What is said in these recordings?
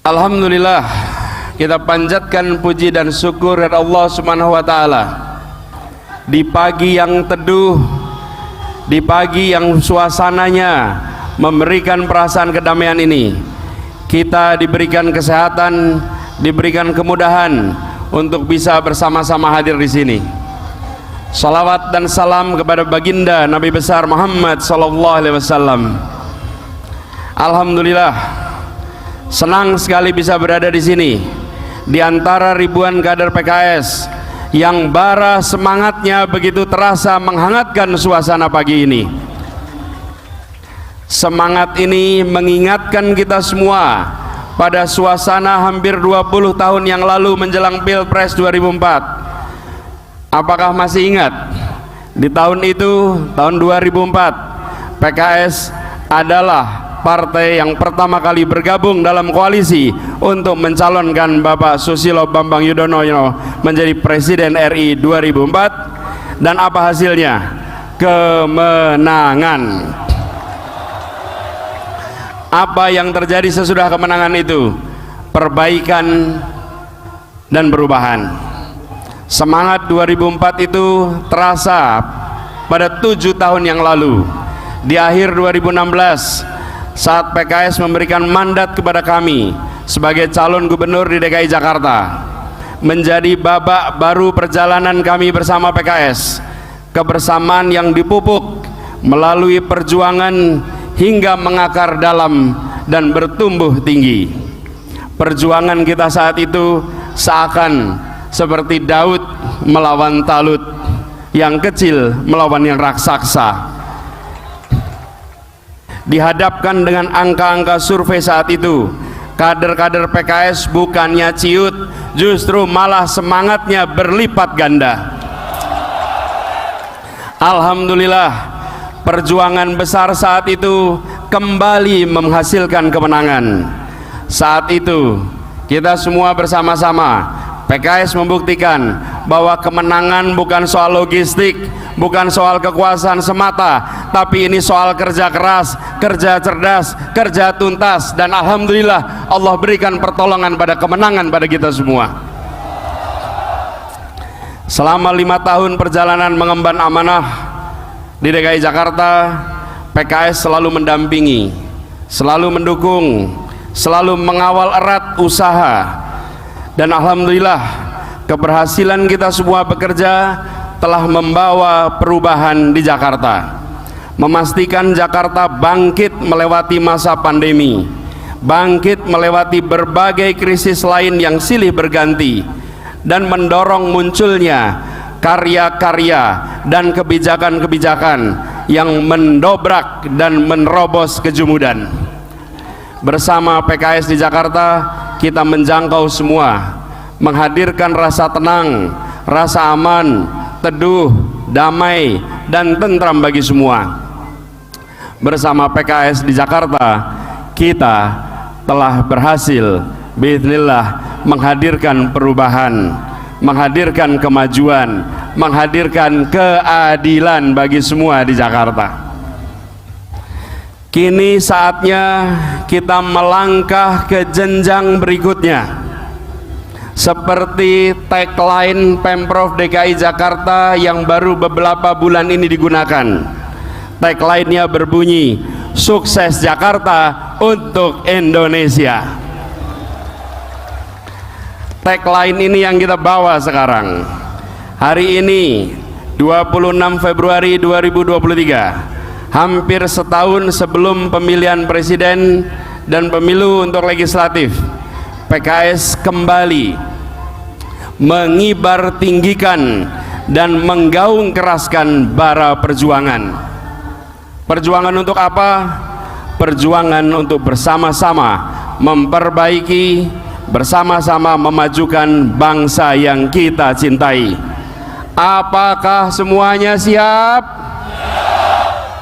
Alhamdulillah, kita panjatkan puji dan syukur kepada Allah Subhanahu wa taala. Di pagi yang teduh, di pagi yang suasananya memberikan perasaan kedamaian ini, kita diberikan kesehatan, diberikan kemudahan untuk bisa bersama-sama hadir di sini. Salawat dan salam kepada baginda Nabi besar Muhammad sallallahu alaihi wasallam. Alhamdulillah, senang sekali bisa berada di sini di antara ribuan kader PKS yang bara semangatnya begitu terasa menghangatkan suasana pagi ini. Semangat ini mengingatkan kita semua pada suasana hampir 20 tahun yang lalu menjelang Pilpres 2004. Apakah masih ingat? Di tahun itu, tahun 2004, PKS adalah partai yang pertama kali bergabung dalam koalisi untuk mencalonkan Bapak Susilo Bambang Yudhoyono menjadi Presiden RI 2004. Dan apa hasilnya? Kemenangan. Apa yang terjadi sesudah kemenangan itu? Perbaikan dan perubahan. Semangat 2004 itu terasa pada 7 tahun yang lalu. Di akhir 2016, saat PKS memberikan mandat kepada kami sebagai calon gubernur di DKI Jakarta, menjadi babak baru perjalanan kami bersama PKS. Kebersamaan yang dipupuk melalui perjuangan hingga mengakar dalam dan bertumbuh tinggi. Perjuangan kita saat itu seakan seperti Daud melawan Talut, yang kecil melawan yang raksasa. Dihadapkan dengan angka-angka survei saat itu, kader-kader PKS bukannya ciut, justru malah semangatnya berlipat ganda. Alhamdulillah, perjuangan besar saat itu kembali menghasilkan kemenangan. Saat itu kita semua bersama-sama PKS membuktikan bahwa kemenangan bukan soal logistik, bukan soal kekuasaan semata, tapi ini soal kerja keras, kerja cerdas, kerja tuntas. Dan alhamdulillah Allah berikan pertolongan pada kemenangan pada kita semua. Selama 5 tahun perjalanan mengemban amanah di DKI Jakarta, PKS selalu mendampingi, selalu mendukung, selalu mengawal erat usaha. Dan alhamdulillah, keberhasilan kita semua bekerja telah membawa perubahan di Jakarta, memastikan Jakarta bangkit melewati masa pandemi, bangkit melewati berbagai krisis lain yang silih berganti, dan mendorong munculnya karya-karya dan kebijakan-kebijakan yang mendobrak dan menerobos kejumudan. Bersama PKS di Jakarta, kita menjangkau semua, menghadirkan rasa tenang, rasa aman, teduh, damai, dan tentram bagi semua. Bersama PKS di Jakarta, kita telah berhasil biidznillah menghadirkan perubahan, menghadirkan kemajuan, menghadirkan keadilan bagi semua di Jakarta. Kini saatnya kita melangkah ke jenjang berikutnya. Seperti tagline Pemprov DKI Jakarta yang baru beberapa bulan ini digunakan. Tagline-nya berbunyi, sukses Jakarta untuk Indonesia. Tagline ini yang kita bawa sekarang. Hari ini 26 Februari 2023, hampir setahun sebelum pemilihan presiden dan pemilu untuk legislatif, PKS kembali mengibar tinggikan dan menggaung keraskan bara perjuangan. Perjuangan untuk apa? Perjuangan untuk bersama-sama memperbaiki, bersama-sama memajukan bangsa yang kita cintai. Apakah semuanya siap?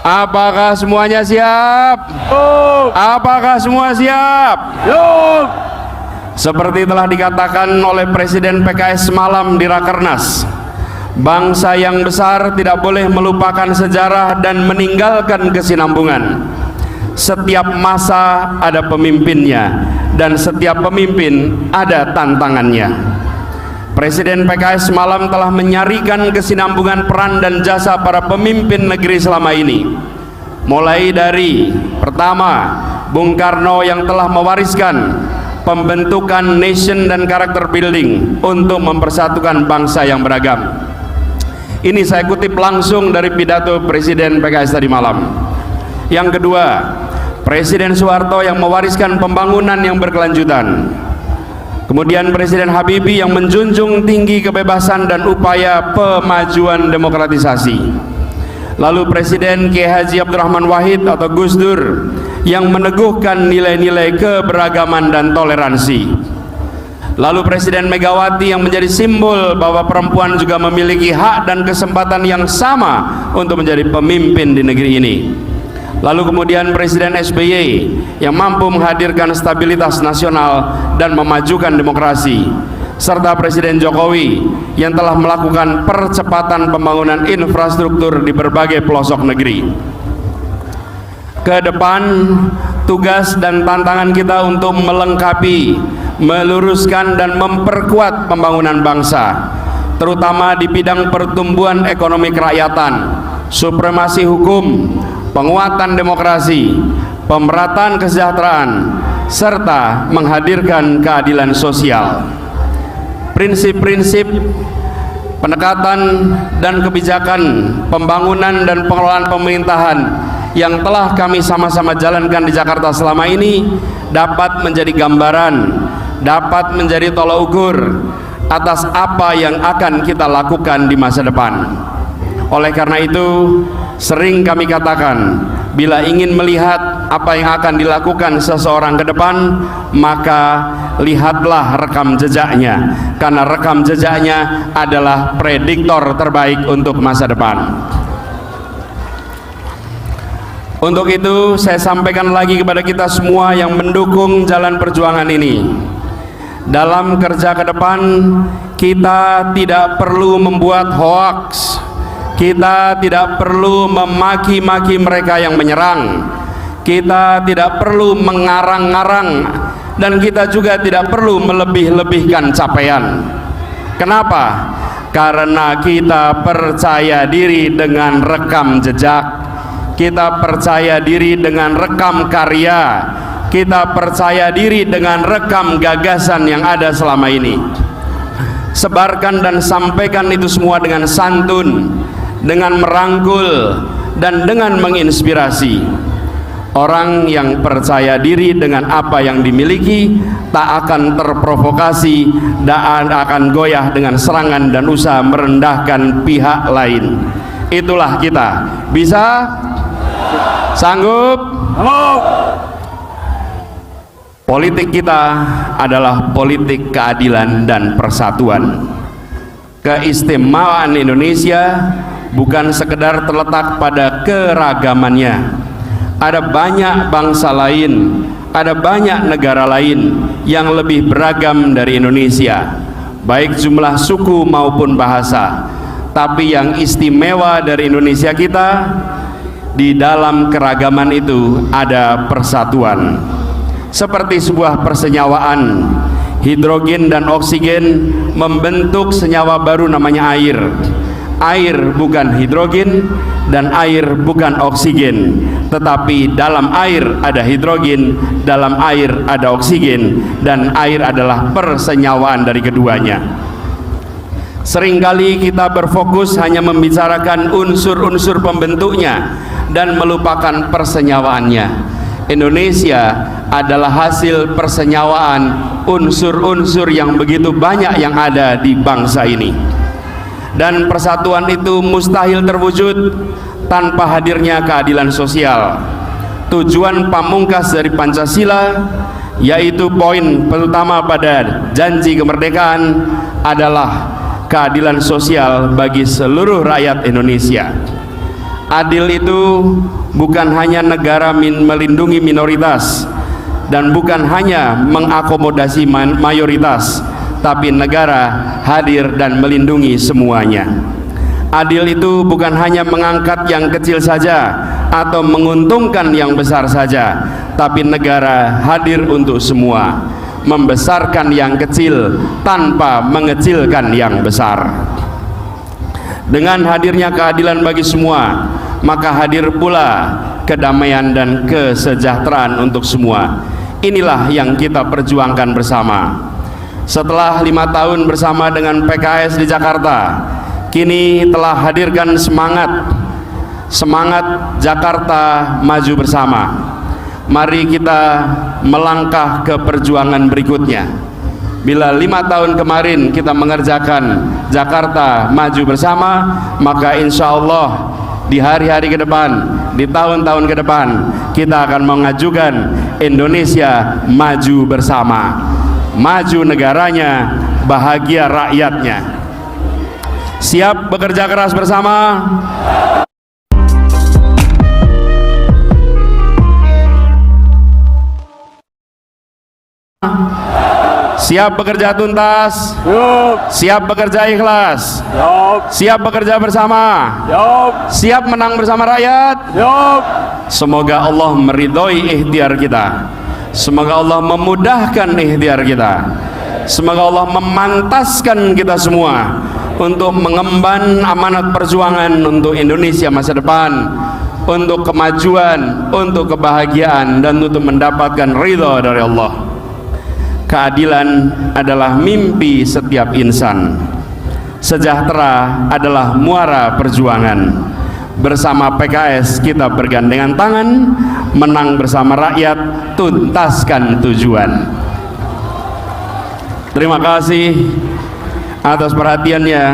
Apakah semuanya siap? Apakah semua siap? Seperti telah dikatakan oleh Presiden PKS semalam di Rakernas, bangsa yang besar tidak boleh melupakan sejarah dan meninggalkan kesinambungan. setiap masa ada pemimpinnya dan setiap pemimpin ada tantangannya. Presiden PKS semalam telah menyarikan kesinambungan peran dan jasa para pemimpin negeri selama ini. Mulai dari pertama, Bung Karno yang telah mewariskan pembentukan nation dan karakter building untuk mempersatukan bangsa yang beragam. Ini saya kutip langsung dari pidato Presiden PKS tadi malam. Yang kedua, Presiden Soeharto yang mewariskan pembangunan yang berkelanjutan. Kemudian Presiden Habibie yang menjunjung tinggi kebebasan dan upaya pemajuan demokratisasi. Lalu Presiden Kiai Haji Abdurrahman Wahid atau Gus Dur yang meneguhkan nilai-nilai keberagaman dan toleransi. Lalu Presiden Megawati yang menjadi simbol bahwa perempuan juga memiliki hak dan kesempatan yang sama untuk menjadi pemimpin di negeri ini. Lalu kemudian Presiden SBY yang mampu menghadirkan stabilitas nasional dan memajukan demokrasi, serta Presiden Jokowi yang telah melakukan percepatan pembangunan infrastruktur di berbagai pelosok negeri. Ke depan, tugas dan tantangan kita untuk melengkapi, meluruskan dan memperkuat pembangunan bangsa, terutama di bidang pertumbuhan ekonomi kerakyatan, supremasi hukum, penguatan demokrasi, pemerataan kesejahteraan, serta menghadirkan keadilan sosial. Prinsip-prinsip pendekatan dan kebijakan pembangunan dan pengelolaan pemerintahan yang telah kami sama-sama jalankan di Jakarta selama ini dapat menjadi gambaran, dapat menjadi tolak ukur atas apa yang akan kita lakukan di masa depan. Oleh karena itu, sering kami katakan, bila ingin melihat apa yang akan dilakukan seseorang ke depan, maka lihatlah rekam jejaknya, karena rekam jejaknya adalah prediktor terbaik untuk masa depan. Untuk itu saya sampaikan lagi kepada kita semua yang mendukung jalan perjuangan ini, dalam kerja ke depan kita tidak perlu membuat hoaks, kita tidak perlu memaki-maki mereka yang menyerang, kita tidak perlu mengarang-ngarang, dan kita juga tidak perlu melebih-lebihkan capaian. Kenapa? Karena kita percaya diri dengan rekam jejak, kita percaya diri dengan rekam karya, kita percaya diri dengan rekam gagasan yang ada selama ini. Sebarkan dan sampaikan itu semua dengan santun, dengan merangkul, dan dengan menginspirasi. Orang yang percaya diri dengan apa yang dimiliki tak akan terprovokasi, tak akan goyah dengan serangan dan usaha merendahkan pihak lain. Itulah kita. Bisa? Sanggup? Politik kita adalah politik keadilan dan persatuan. Keistimewaan Indonesia bukan sekedar terletak pada keragamannya. Ada banyak bangsa lain, ada banyak negara lain yang lebih beragam dari Indonesia, baik jumlah suku maupun bahasa. Tapi yang istimewa dari Indonesia kita, di dalam keragaman itu ada persatuan. Seperti sebuah persenyawaan, hidrogen dan oksigen membentuk senyawa baru namanya air. Air bukan hidrogen dan air bukan oksigen, tetapi dalam air ada hidrogen, dalam air ada oksigen, dan air adalah persenyawaan dari keduanya. Seringkali kita berfokus hanya membicarakan unsur-unsur pembentuknya dan melupakan persenyawaannya. Indonesia adalah hasil persenyawaan unsur-unsur yang begitu banyak yang ada di bangsa ini. Dan persatuan itu mustahil terwujud tanpa hadirnya keadilan sosial. Tujuan pamungkas dari Pancasila, yaitu poin pertama pada janji kemerdekaan, adalah keadilan sosial bagi seluruh rakyat Indonesia. Adil itu bukan hanya negara melindungi minoritas dan bukan hanya mengakomodasi mayoritas, tapi negara hadir dan melindungi semuanya. Adil itu bukan hanya mengangkat yang kecil saja, atau menguntungkan yang besar saja, tapi negara hadir untuk semua, membesarkan yang kecil tanpa mengecilkan yang besar. Dengan hadirnya keadilan bagi semua, maka hadir pula kedamaian dan kesejahteraan untuk semua. Inilah yang kita perjuangkan bersama. Setelah 5 tahun bersama dengan PKS di Jakarta, kini telah hadirkan semangat Jakarta maju bersama. Mari kita melangkah ke perjuangan berikutnya. Bila 5 tahun kemarin kita mengerjakan Jakarta maju bersama, maka insya Allah di hari-hari ke depan, di tahun-tahun ke depan, kita akan mengajukan Indonesia maju bersama, maju negaranya, bahagia rakyatnya. Siap bekerja keras bersama? Siap bekerja tuntas? Siap bekerja ikhlas? Siap bekerja bersama? Siap menang bersama rakyat? Semoga Allah meridhoi ikhtiar kita. Semoga Allah memudahkan ikhtiar kita. Semoga Allah memantaskan kita semua untuk mengemban amanat perjuangan untuk Indonesia masa depan, untuk kemajuan, untuk kebahagiaan, dan untuk mendapatkan ridha dari Allah. Keadilan adalah mimpi setiap insan. Sejahtera adalah muara perjuangan. Bersama PKS kita bergandengan tangan, menang bersama rakyat, tuntaskan tujuan. Terima kasih atas perhatiannya.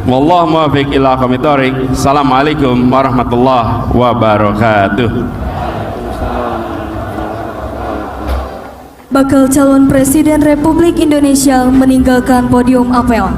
Wallahu muwaffiq ila aqwamit thoriq. Assalamualaikum warahmatullahi wabarakatuh. Bakal calon Presiden Republik Indonesia meninggalkan podium apel.